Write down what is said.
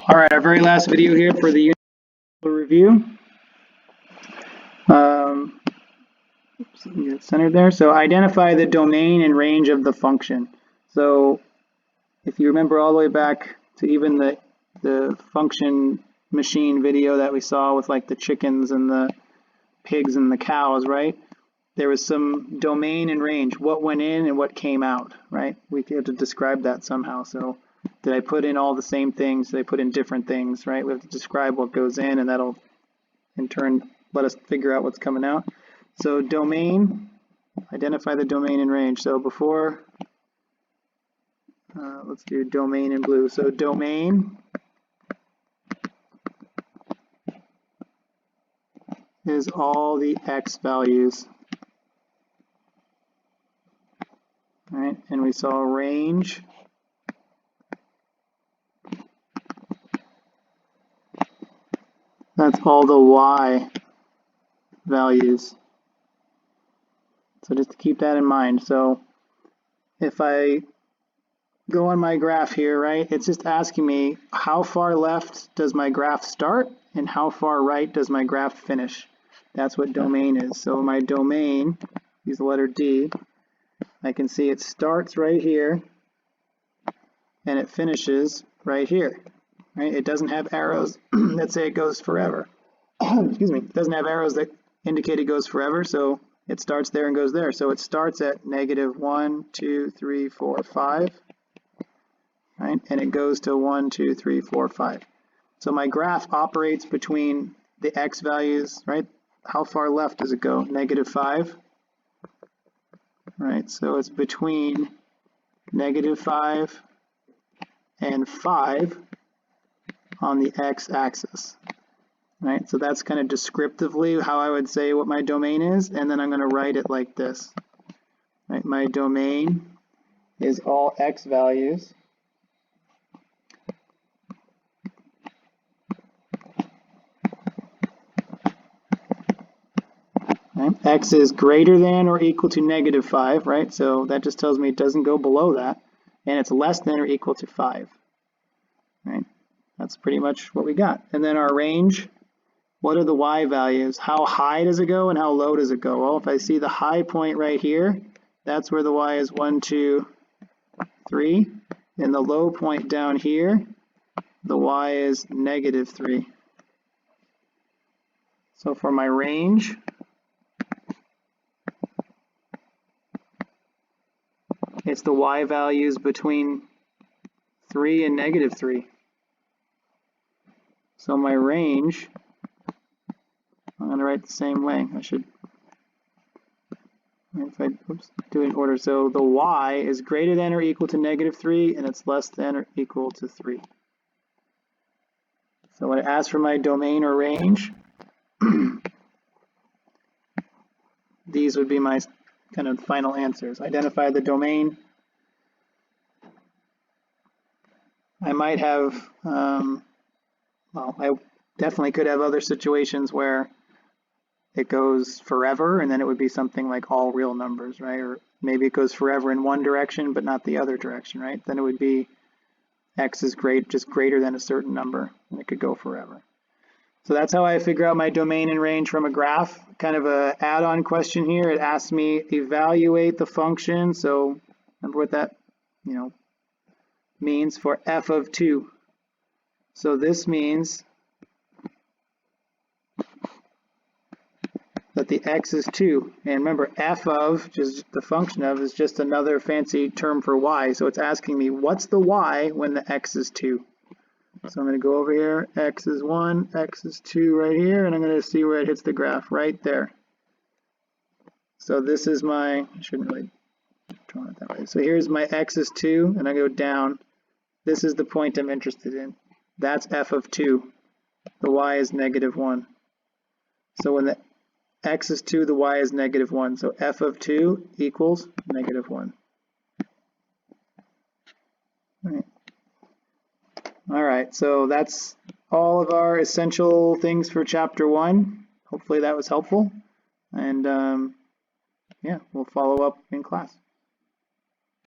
All right, our very last video here for the unit review. Get it centered there. So identify the domain and range of the function. So if you remember all the way back to even the function machine video that we saw with like the chickens and the pigs and the cows, right? There was some domain and range, what went in and what came out, right? We have to describe that somehow. So did I put in all the same things? Did I put in different things, right? We have to describe what goes in, and that'll in turn let us figure out what's coming out. So domain, identify the domain and range. So before, let's do domain in blue. So domain is all the x values. All right, and we saw range that's all the y values. So just to keep that in mind. So if I go on my graph here, right, it's just asking me how far left does my graph start and how far right does my graph finish. That's what domain is. So my domain, use the letter D, I can see it starts right here and it finishes right here. Right? It doesn't have arrows that say it goes forever. Excuse me. It doesn't have arrows that indicate it goes forever, so it starts there and goes there. So it starts at -1, 2, 3, 4, 5, right? And it goes to 1, 2, 3, 4, 5. So my graph operates between the x values, right? How far left does it go? -5, right? So it's between -5 and 5 on the x-axis. Right, so that's kind of descriptively how I would say what my domain is, and then I'm going to write it like this. Right, my domain is all x values right. X is greater than or equal to -5, right? So that just tells me it doesn't go below that, and it's less than or equal to 5. Right, that's pretty much what we got. And then our range. What are the y values? How high does it go and how low does it go? Well, if I see the high point right here, that's where the y is 1, 2, 3. And the low point down here, the y is -3. So for my range, it's the y values between 3 and -3. So my range, I'm going to write the same way. I should, if I do it in order. So the y is greater than or equal to -3, and it's less than or equal to 3. So when it asks for my domain or range, these would be my kind of final answers. Identify the domain. I might have, well, I definitely could have other situations where it goes forever, and then it would be something like all real numbers, right? Or maybe it goes forever in one direction, but not the other direction, right? Then it would be x is just greater than a certain number, and it could go forever. So that's how I figure out my domain and range from a graph. Kind of a add-on question here. It asks me evaluate the function. So remember what that, means for f of 2. So this means that the x is 2. And remember, f of, just the function of, is just another fancy term for y. So it's asking me, what's the y when the x is 2? So I'm going to go over here, x is 1, x is 2 right here, and I'm going to see where it hits the graph, right there. So this is my, I shouldn't really draw it that way. So here's my x is 2, and I go down. This is the point I'm interested in. That's f of 2. The y is -1. So when the x is 2, the y is -1. So f of 2 equals -1. All right, so that's all of our essential things for chapter 1. Hopefully that was helpful. And yeah, we'll follow up in class.